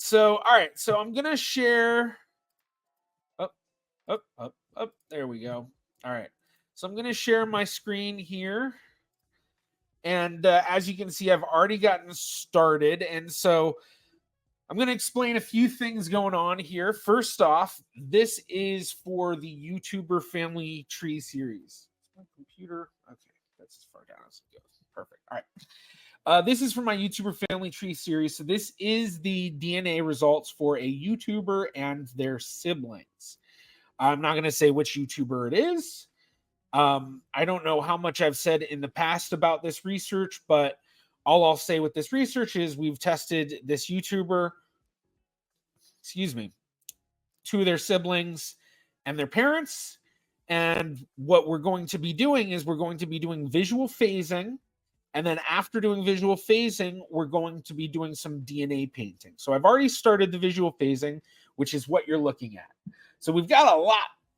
So, all right. So I'm going to share. Up. There we go. All right. So I'm going to share my screen here. And as you can see, I've already gotten started. And so I'm going to explain a few things going on here. First off, this is for the YouTuber Family Tree series. My computer. Okay. That's as far down as it goes. Perfect. All right. This is for my YouTuber Family Tree series. So this is the DNA results for a YouTuber and their siblings. I'm not going to say which YouTuber it is. I don't know how much I've said in the past about this research, but all I'll say with this research is we've tested this YouTuber, two of their siblings and their parents. And what we're going to be doing is we're going to be doing visual phasing. And then after doing visual phasing, we're going to be doing some DNA painting. So I've already started the visual phasing, which is what you're looking at. So we've got a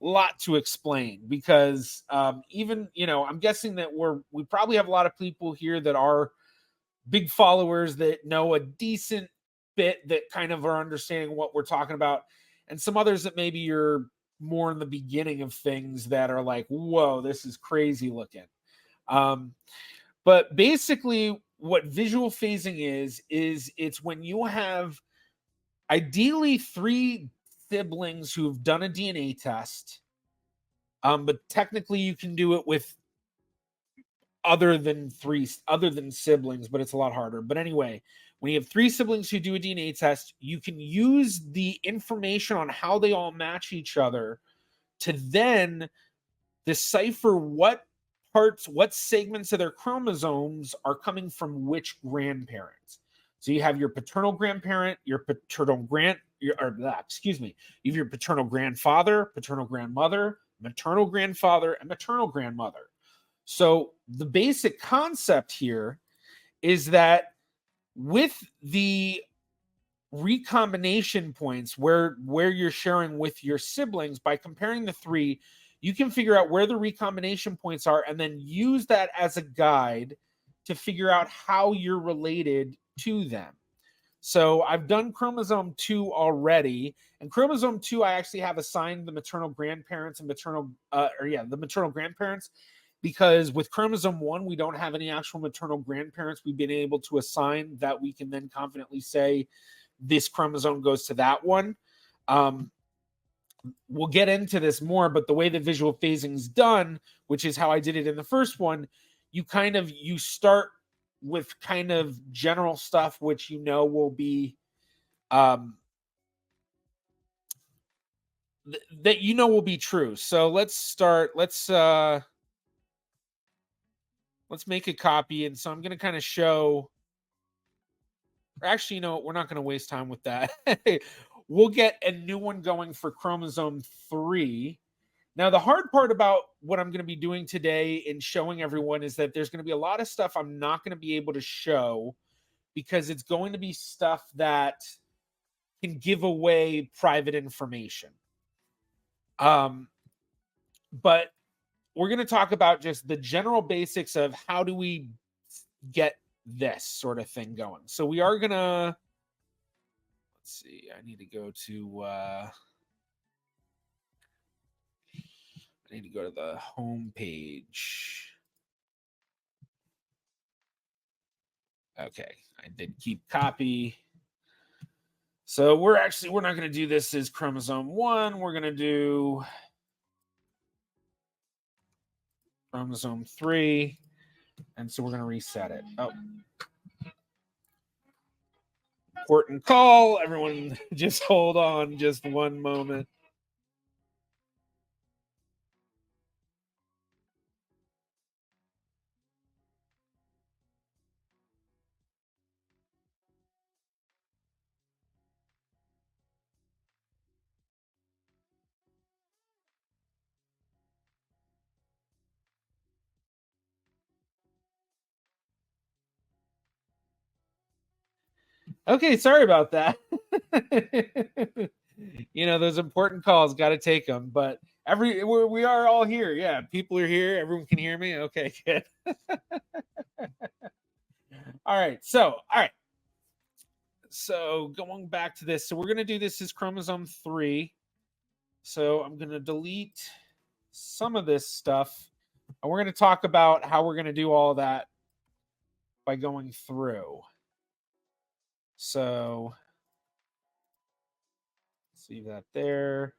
lot to explain because even, I'm guessing that we probably have a lot of people here that are big followers that know a decent bit that kind of are understanding what we're talking about. And some others that maybe you're more in the beginning of things that are like, whoa, this is crazy looking. But basically what visual phasing is it's when you have ideally 3 siblings who've done a DNA test. But technically you can do it with other than siblings, but it's a lot harder. But anyway, when you have 3 siblings who do a DNA test, you can use the information on how they all match each other to then decipher what segments of their chromosomes are coming from which grandparents. So you have your paternal grandparent, you have your paternal grandfather, paternal grandmother, maternal grandfather, and maternal grandmother. So the basic concept here is that with the recombination points where you're sharing with your siblings, by comparing the 3, you can figure out where the recombination points are and then use that as a guide to figure out how you're related to them. So I've done chromosome 2 already, and chromosome 2 I actually have assigned the maternal grandparents and the maternal grandparents, because with chromosome 1 we don't have any actual maternal grandparents we've been able to assign that we can then confidently say this chromosome goes to that one. We'll get into this more, but the way the visual phasing is done, which is how I did it in the first one, you start with kind of general stuff, which will be that will be true. So let's make a copy. And so I'm going to kind of show, or actually, we're not going to waste time with that. We'll get a new one going for chromosome 3. Now, the hard part about what I'm going to be doing today and showing everyone is that there's going to be a lot of stuff I'm not going to be able to show because it's going to be stuff that can give away private information. But we're going to talk about just the general basics of how do we get this sort of thing going. So we are going to, let's see, I need to go to the home page. Okay, I did keep copy. So we're not going to do this as chromosome 1. We're going to do chromosome 3. And so we're going to reset it. Oh. Important call. Everyone just hold on just one moment. Okay, sorry about that. Those important calls, got to take them. But we are all here. Yeah, people are here. Everyone can hear me. Okay, good. All right. So going back to this, so we're going to do this as chromosome 3. So I'm going to delete some of this stuff, and we're going to talk about how we're going to do all that by going through. So see that there.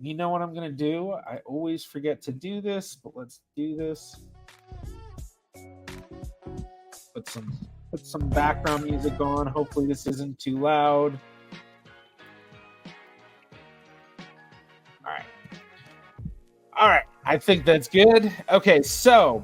You know what I'm going to do? I always forget to do this, but let's do this. Put some background music on. Hopefully this isn't too loud. All right. I think that's good. Okay, so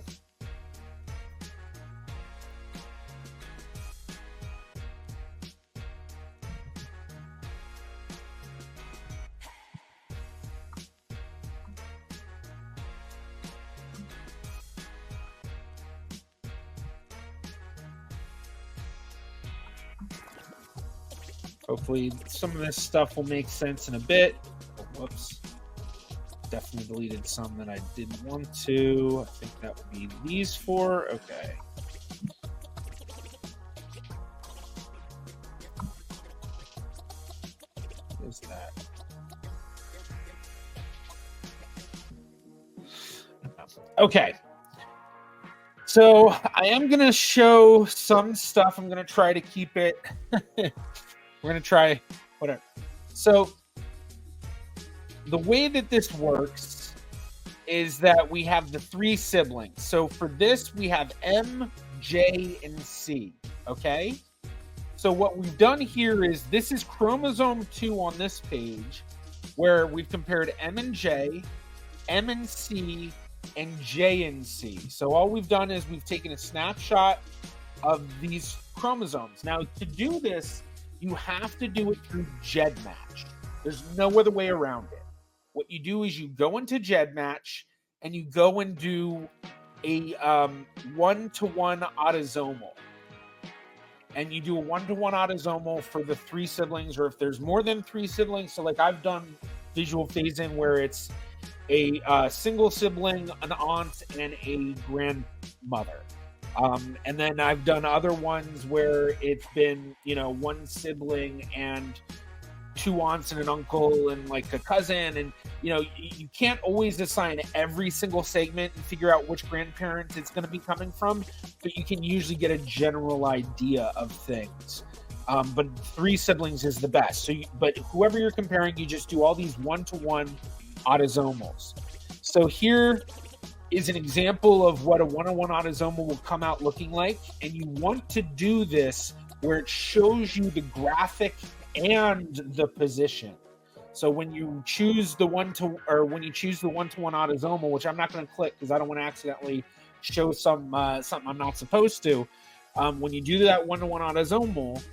hopefully some of this stuff will make sense in a bit. Oh, whoops. Definitely deleted some that I didn't want to. I think that would be these 4. Okay. What is that? Okay. So I am going to show some stuff. I'm going to try to keep it. We're going to try whatever. So the way that this works is that we have the 3 siblings. So for this, we have M, J, and C. Okay. So what we've done here is this is chromosome 2 on this page, where we've compared M and J, M and C, and J and C. So all we've done is we've taken a snapshot of these chromosomes. Now, to do this, you have to do it through GEDmatch. There's no other way around it. What you do is you go into GEDmatch and you go and do a 1-to-1 autosomal. And you do a 1-to-1 autosomal for the 3 siblings, or if there's more than 3 siblings. So like I've done visual phasing where it's a single sibling, an aunt, and a grandmother. And then I've done other ones where it's been, 1 sibling and 2 aunts and an uncle and like a cousin. And, you can't always assign every single segment and figure out which grandparent it's going to be coming from, but you can usually get a general idea of things. But 3 siblings is the best. So, but whoever you're comparing, you just do all these 1-to-1 autosomals. So here is an example of what a 1-to-1 autosomal will come out looking like. And you want to do this where it shows you the graphic and the position. So when you choose the 1-to-1 autosomal, which I'm not going to click because I don't want to accidentally show something I'm not supposed to. When you do that 1-to-1 autosomal,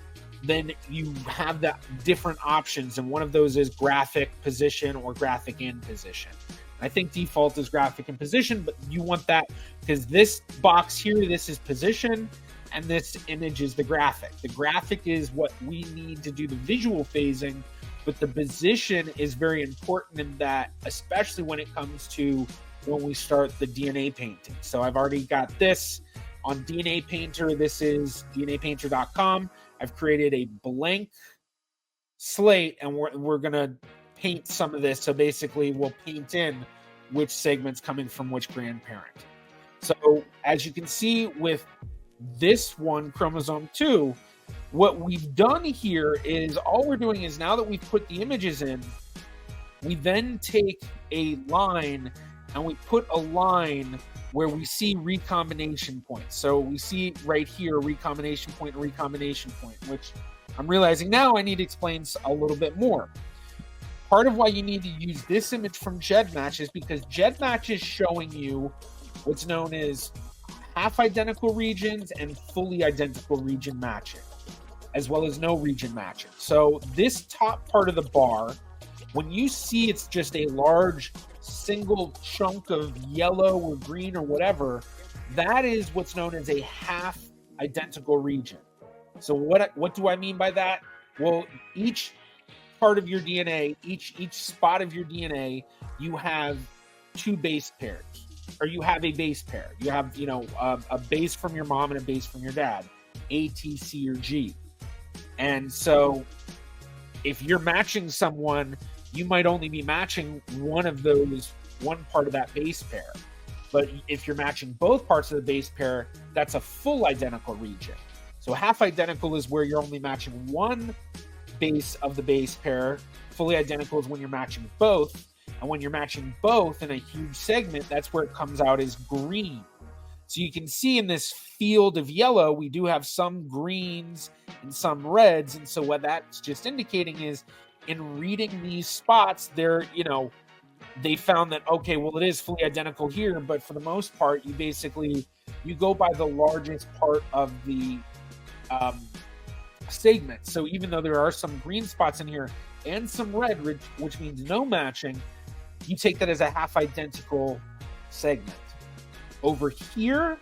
then you have the different options, and one of those is graphic, position, or graphic and position. I think default is graphic and position, but you want that because this box here, this is position, and this image is the graphic. The graphic is what we need to do the visual phasing, but the position is very important in that, especially when it comes to when we start the DNA painting. So I've already got this on DNA Painter. This is DNApainter.com. I've created a blank slate, and we're going to paint some of this. So basically, we'll paint in which segment's coming from which grandparent. So as you can see with this one, chromosome 2, what we've done here is all we're doing is now that we've put the images in, we then take a line and we put a line where we see recombination points. So we see right here, recombination point, which I'm realizing now I need to explain a little bit more. Part of why you need to use this image from GEDmatch is because GEDmatch is showing you what's known as half identical regions and fully identical region matching, as well as no region matching. So this top part of the bar, when you see it's just a large single chunk of yellow or green or whatever, that is what's known as a half identical region. So what do I mean by that? Well, each part of your DNA, each spot of your DNA, you have 2 base pairs. or you have a base pair. You have, you know, a base from your mom and a base from your dad, A, T, C, or G. And so if you're matching someone, you might only be matching one of those, one part of that base pair. But if you're matching both parts of the base pair, that's a full identical region. So half identical is where you're only matching one base of the base pair. Fully identical is when you're matching both. And when you're matching both in a huge segment, that's where it comes out as green. So you can see in this field of yellow, we do have some greens and some reds. And so what that's just indicating is in reading these spots, they're, you know, they found that, okay, well, it is fully identical here, but for the most part, you go by the largest part of the segment. So even though there are some green spots in here and some red, which means no matching, you take that as a half identical segment. Over here,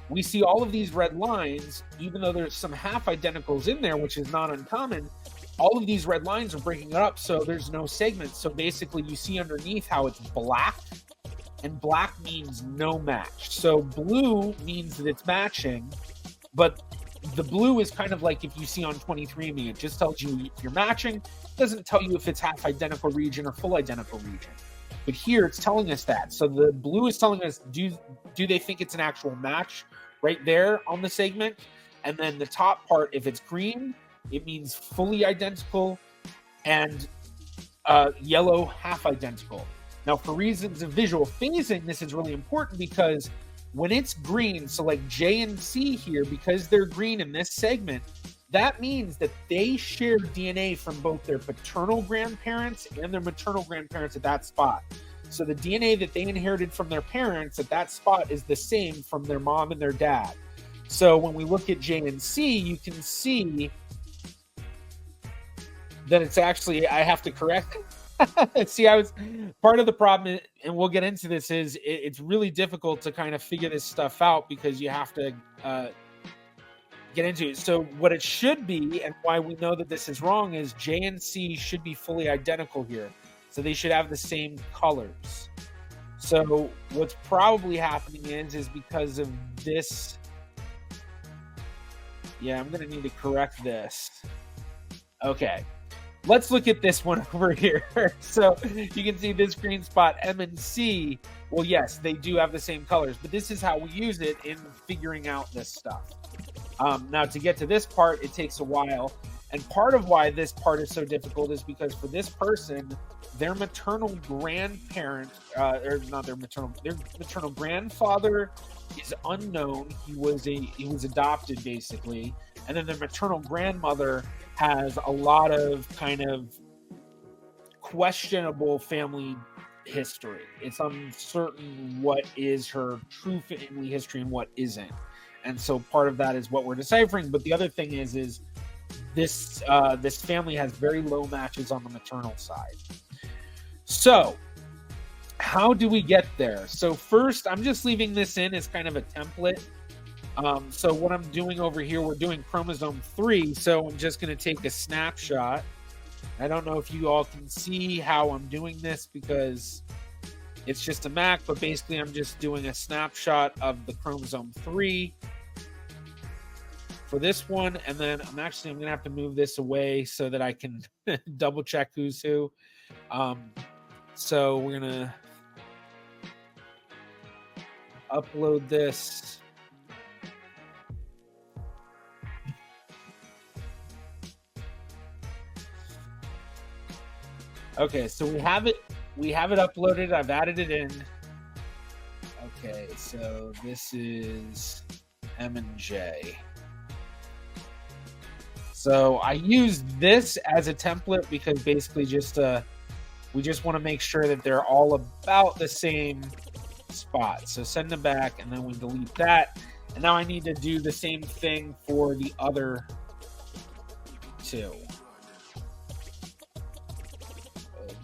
we see all of these red lines, even though there's some half identicals in there, which is not uncommon. All of these red lines are breaking it up, so there's no segment. So basically, you see underneath how it's black, and black means no match. So blue means that it's matching, but the blue is kind of like if you see on 23andMe, it just tells you if you're matching. It doesn't tell you if it's half identical region or full identical region. But here it's telling us that. So the blue is telling us, do they think it's an actual match right there on the segment? And then the top part, if it's green, it means fully identical, and yellow, half identical. Now, for reasons of visual phasing, this is really important because when it's green, so like J and C here, because they're green in this segment, that means that they share DNA from both their paternal grandparents and their maternal grandparents at that spot. So the DNA that they inherited from their parents at that spot is the same from their mom and their dad. So when we look at J and C, you can see that it's actually, I have to correct it. See, part of the problem, and we'll get into this, is it's really difficult to kind of figure this stuff out because you have to get into it. So what it should be, and why we know that this is wrong, is J and C should be fully identical here. So they should have the same colors. So what's probably happening is because of this. Yeah, I'm going to need to correct this. Okay. Let's look at this one over here. So you can see this green spot, M and C. Well, yes, they do have the same colors, but this is how we use it in figuring out this stuff. Now, to get to this part, it takes a while. And part of why this part is so difficult is because for this person, their maternal grandparent, or not their maternal grandfather is unknown. He was adopted, basically. And then their maternal grandmother has a lot of kind of questionable family history. It's uncertain what is her true family history and what isn't. And so part of that is what we're deciphering. But the other thing is this family has very low matches on the maternal side. So how do we get there? So first, I'm just leaving this in as kind of a template. So what I'm doing over here, we're doing chromosome 3. So I'm just going to take a snapshot. I don't know if you all can see how I'm doing this because it's just a Mac, but basically I'm just doing a snapshot of the chromosome 3 for this one. And then I'm going to have to move this away so that I can double check who's who. So we're going to upload this. Okay, so we have it uploaded. I've added it in. Okay, so this is M and J. So I use this as a template because basically we just want to make sure that they're all about the same spot. So send them back, and then we delete that. And now I need to do the same thing for the other two.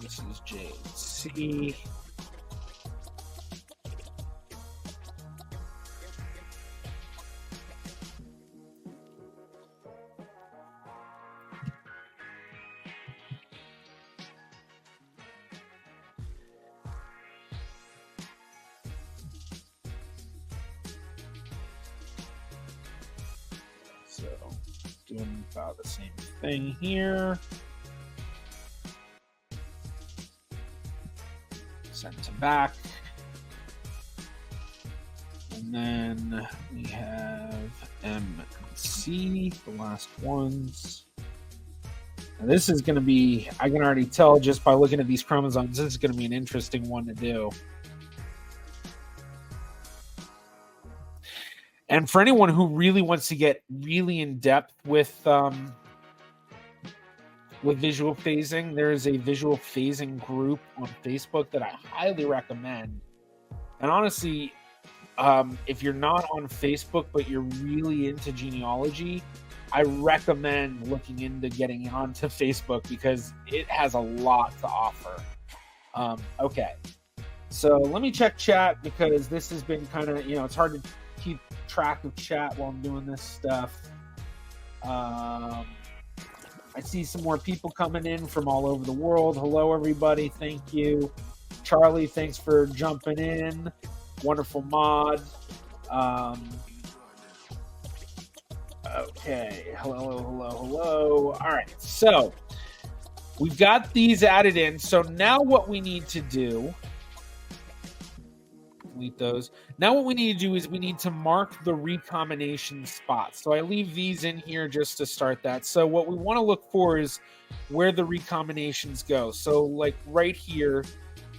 This is JC. doing about the same thing here. Send to back. And then we have MC, the last ones. And this is going to be, I can already tell just by looking at these chromosomes, this is going to be an interesting one to do. And for anyone who really wants to get really in depth with visual phasing, there is a visual phasing group on Facebook that I highly recommend. And honestly, if you're not on Facebook but you're really into genealogy, I recommend looking into getting onto Facebook because it has a lot to offer. Okay, so let me check chat because this has been kind of, it's hard to keep track of chat while I'm doing this stuff. I see some more people coming in from all over the world. Hello, everybody. Thank you. Charlie, thanks for jumping in. Wonderful mod. Okay. Hello. All right. So we've got these added in. So now what we need to do, delete those. Now what we need to do is we need to mark the recombination spots. So I leave these in here just to start that. So what we want to look for is where the recombinations go. So like right here,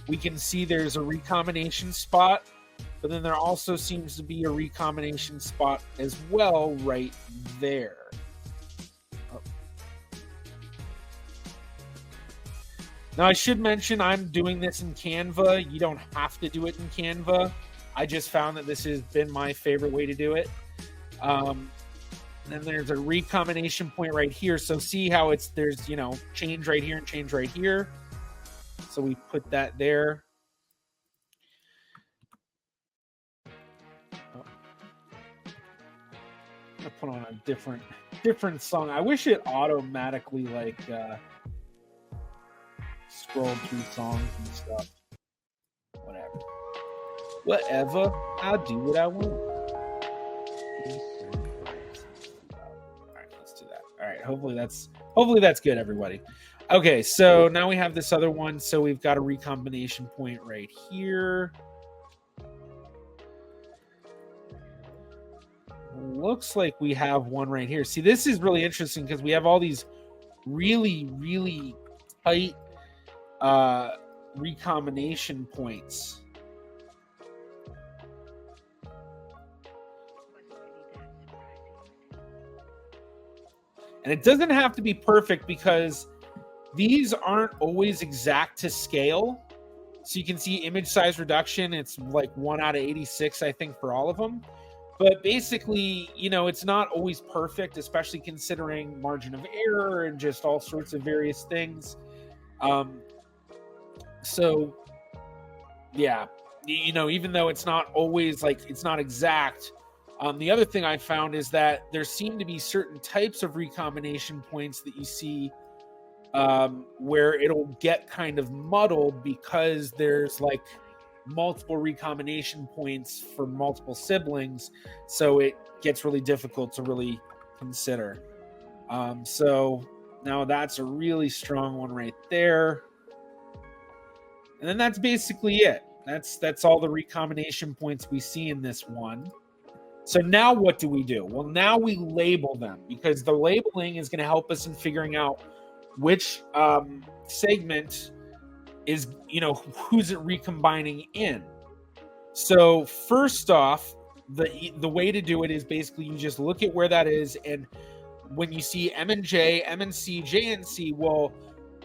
we can see there's a recombination spot, but then there also seems to be a recombination spot as well right there. Now, I should mention I'm doing this in Canva. You don't have to do it in Canva. I just found that this has been my favorite way to do it. And then there's a recombination point right here. So see how there's change right here and change right here. So we put that there. I'm gonna put on a different song. I wish it automatically scrolled through songs and stuff. Whatever. I'll do what I want. All right, let's do that. All right, hopefully that's good, everybody. Okay, so now we have this other one. So we've got a recombination point right here. Looks like we have one right here. See, this is really interesting because we have all these really, really tight recombination points. And it doesn't have to be perfect because these aren't always exact to scale. So you can see image size reduction. It's like 1 out of 86, I think, for all of them. But basically, it's not always perfect, especially considering margin of error and just all sorts of various things. So, yeah, even though it's not always it's not exact, the other thing I found is that there seem to be certain types of recombination points that you see where it'll get kind of muddled because there's multiple recombination points for multiple siblings. So it gets really difficult to really consider. So now that's a really strong one right there. And then that's basically it. That's all the recombination points we see in this one. So now what do we do? Well, now we label them because the labeling is going to help us in figuring out which segment is, who's it recombining in. So first off, the way to do it is basically you just look at where that is, and when you see M and J, M and C, J and C, well,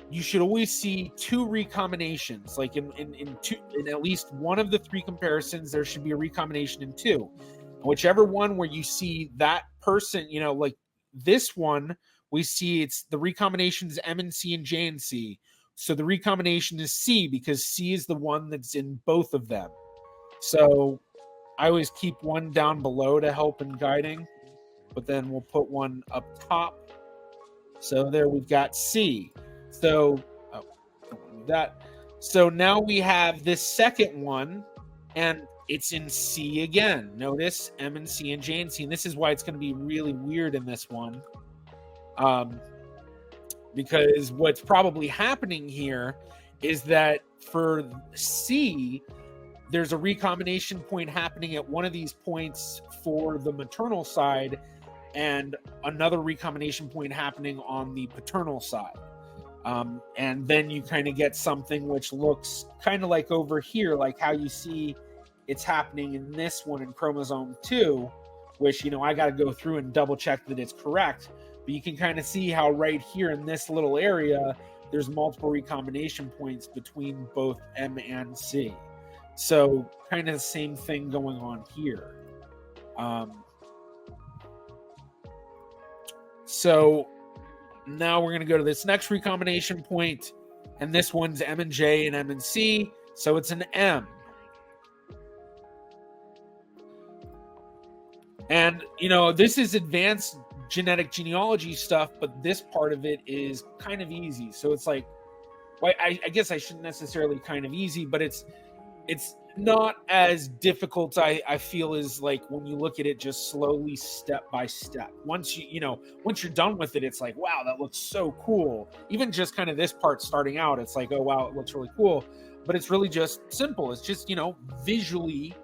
you should always see 2 recombinations. Like in at least one of the 3 comparisons, there should be a recombination in 2. Whichever one where you see that person, like this one, we see it's the recombinations M and C and J and C. So the recombination is C because C is the one that's in both of them. So I always keep one down below to help in guiding, but then we'll put one up top. So there we've got C. So that. So now we have this second one, and it's in C again. Notice M and C and J and C, and this is why it's going to be really weird in this one. Because what's probably happening here is that for C, there's a recombination point happening at one of these points for the maternal side and another recombination point happening on the paternal side. And then you kind of get something which looks kind of like over here, like how you see it's happening in this one in chromosome 2, which, I got to go through and double check that it's correct. But you can kind of see how right here in this little area, there's multiple recombination points between both M and C. So kind of the same thing going on here. So now we're going to go to this next recombination point, and this one's M and J and M and C, so it's an M. And, this is advanced genetic genealogy stuff, but this part of it is kind of easy. So it's like, well, I guess I shouldn't necessarily kind of easy, but it's not as difficult, I feel, as like when you look at it just slowly step by step. Once you're done with it, it's like, wow, that looks so cool. Even just kind of this part starting out, it's like, oh wow, it looks really cool. But it's really just simple. It's just, visually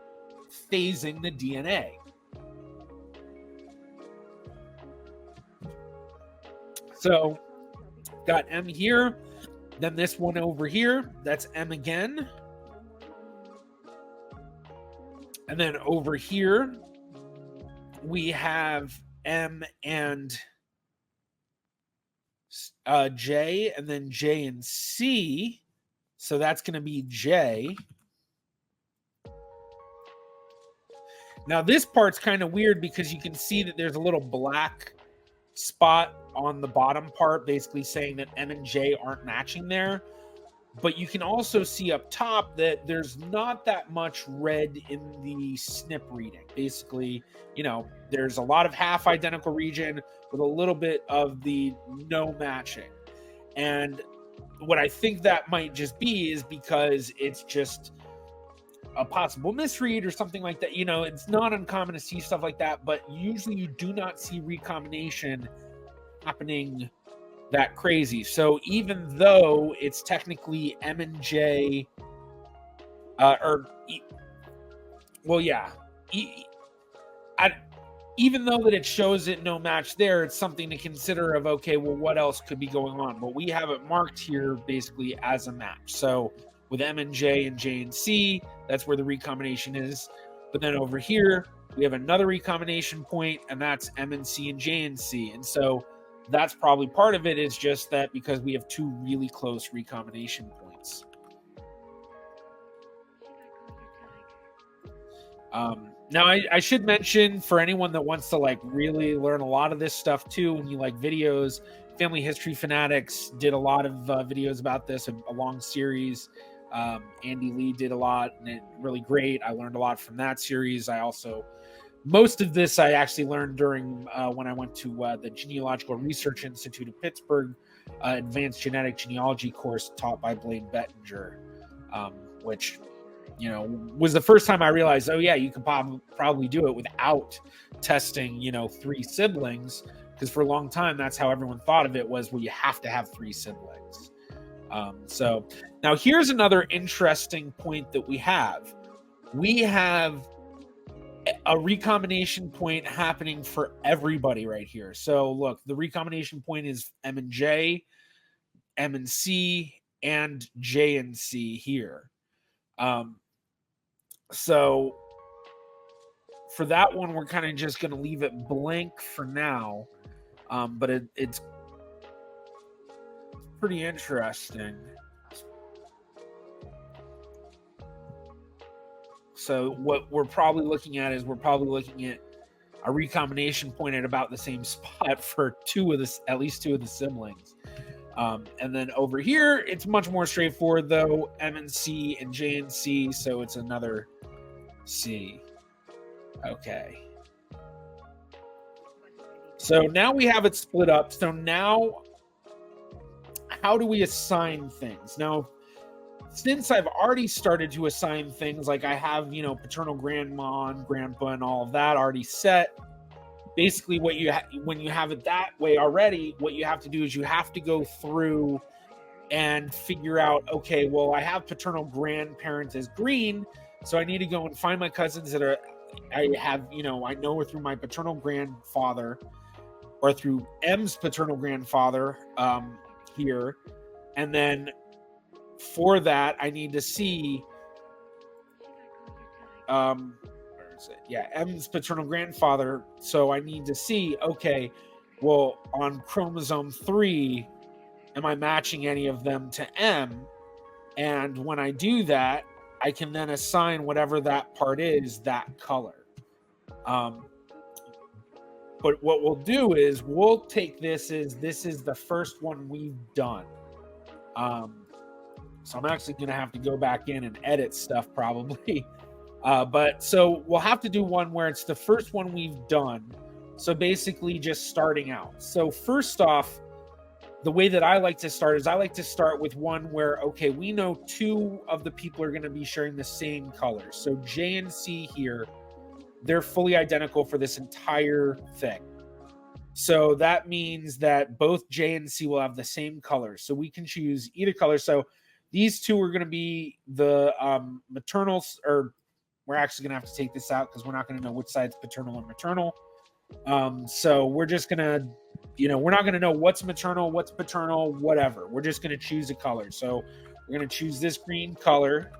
phasing the DNA. So got M here, then this one over here, that's M again. And then over here, we have M and J, and then J and C. So that's going to be J. Now this part's kind of weird because you can see that there's a little black spot on the bottom part, basically saying that M and J aren't matching there. But you can also see up top that there's not that much red in the SNP reading. Basically, there's a lot of half identical region with a little bit of the no matching. And what I think that might just be is because it's just a possible misread or something like that. It's not uncommon to see stuff like that, but usually you do not see recombination happening that crazy. So even though it's technically M and J, even though that it shows it no match there, it's something to consider of, okay, well, what else could be going on? Well, we have it marked here basically as a match. So with M and J and C, that's where the recombination is. But then over here, we have another recombination point, and that's M and C and J and C. And so that's probably part of it, is just that because we have two really close recombination points. Now, I should mention, for anyone that wants to really learn a lot of this stuff too, when you like videos, Family History Fanatics did a lot of videos about this, a long series. Andy Lee did a lot, and it really great. I learned a lot from that series. Most of this I actually learned during when I went to the Genealogical Research Institute of Pittsburgh Advanced Genetic Genealogy course taught by Blaine Bettinger, which was the first time I realized, oh yeah, you could probably do it without testing 3 siblings, because for a long time that's how everyone thought of it, was, well, you have to have 3 siblings. So now here's another interesting point that we have. We have a recombination point happening for everybody right here. So look, the recombination point is M and J, M and C, and J and C here. So for that one, we're kind of just going to leave it blank for now. But it's pretty interesting. So what we're probably looking at is a recombination point at about the same spot for at least two of the siblings. And then over here, it's much more straightforward though. M and C and J and C, so it's another C. Okay. So now we have it split up. So now, how do we assign things? Now, since I've already started to assign things, like I have, paternal grandma and grandpa and all of that already set, basically what when you have it that way already, what you have to do is you have to go through and figure out, okay, well, I have paternal grandparents as green, so I need to go and find my cousins that I have, I know through my paternal grandfather or through M's paternal grandfather here. And then for that, I need to see, where is it? Yeah, M's paternal grandfather. So I need to see, okay, well, on chromosome 3, am I matching any of them to M? And when I do that, I can then assign whatever that part is that color. But what we'll do is we'll take this is the first one we've done. So I'm actually going to have to go back in and edit stuff probably. But so we'll have to do one where it's the first one we've done. So basically just starting out. So first off, the way that I like to start is I like to start with one where, okay, we know 2 of the people are going to be sharing the same colors. So J and C here, they're fully identical for this entire thing. So that means that both J and C will have the same colors. So we can choose either color. So these 2 are going to be the maternals, or we're actually going to have to take this out because we're not going to know which side's paternal and maternal. So we're just going to, we're not going to know what's maternal, what's paternal, whatever. We're just going to choose a color. So we're going to choose this green color.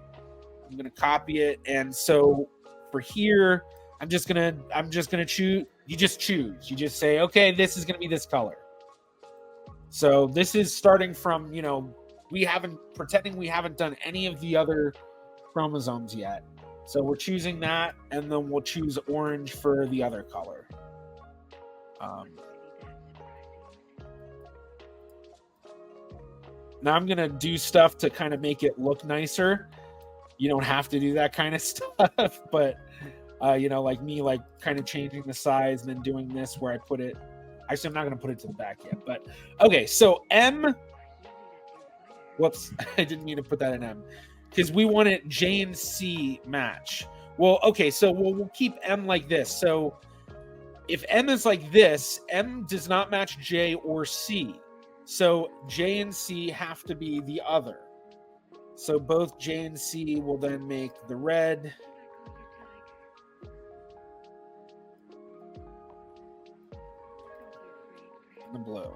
I'm going to copy it. And so for here, I'm just going to choose. You just choose. You just say, okay, this is going to be this color. So this is starting from, pretending we haven't done any of the other chromosomes yet. So we're choosing that, and then we'll choose orange for the other color. Now I'm going to do stuff to kind of make it look nicer. You don't have to do that kind of stuff, but, like me, like kind of changing the size and then doing this where I put it. Actually, I'm not going to put it to the back yet, but okay. So M, whoops, I didn't mean to put that in M because we want it J and C match. Well, okay, so we'll keep M like this. So if M is like this, M does not match J or C. So J and C have to be the other. So both J and C will then make the red. And the blue.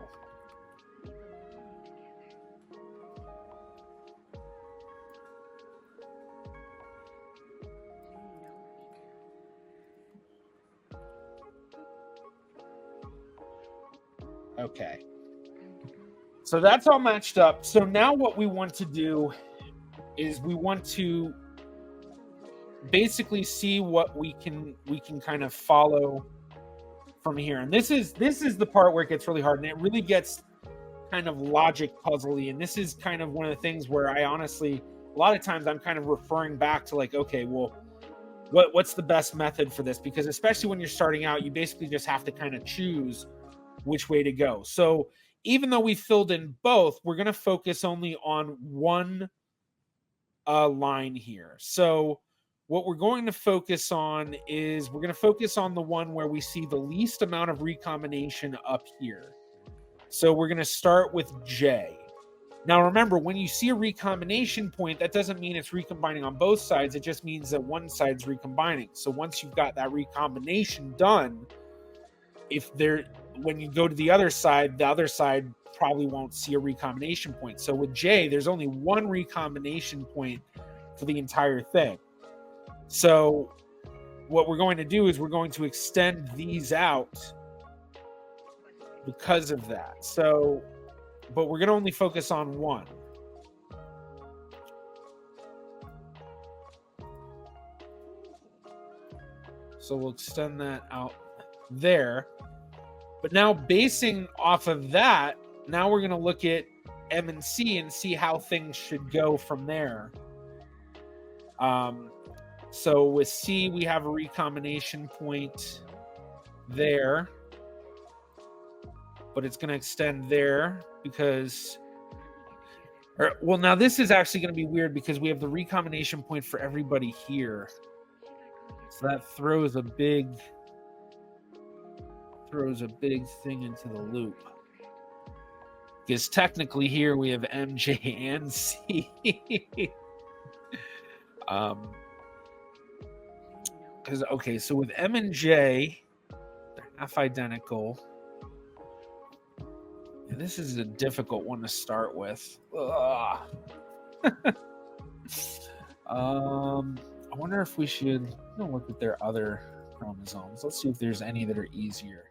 Okay. So that's all matched up. So now what we want to do is we want to basically see what we can kind of follow from here. And this is the part where it gets really hard, and it really gets kind of logic puzzly. And this is kind of one of the things where I honestly, a lot of times I'm kind of referring back to like, okay, well, what's the best method for this? Because especially when you're starting out, you basically just have to kind of choose which way to go. So even though we filled in both, we're going to focus only on one line here. So what we're going to focus on is we're going to focus on the one where we see the least amount of recombination up here. So we're going to start with J. Now remember, when you see a recombination point, that doesn't mean it's recombining on both sides. It just means that one side's recombining. So once you've got that recombination done, when you go to the other side probably won't see a recombination point. So with J, there's only one recombination point for the entire thing. So what we're going to do is we're going to extend these out because of that. So, but we're going to only focus on one. So we'll extend that out there. But now basing off of that, now we're going to look at M and C and see how things should go from there. So with C, we have a recombination point there, but it's going to extend there because, well, now this is actually going to be weird because we have the recombination point for everybody here. So that throws a big throws a big thing into the loop. Because technically here we have MJ and C. Because, okay, so with M and J, they're half identical. And this is a difficult one to start with. I wonder if we should look at their other chromosomes. Let's see if there's any that are easier.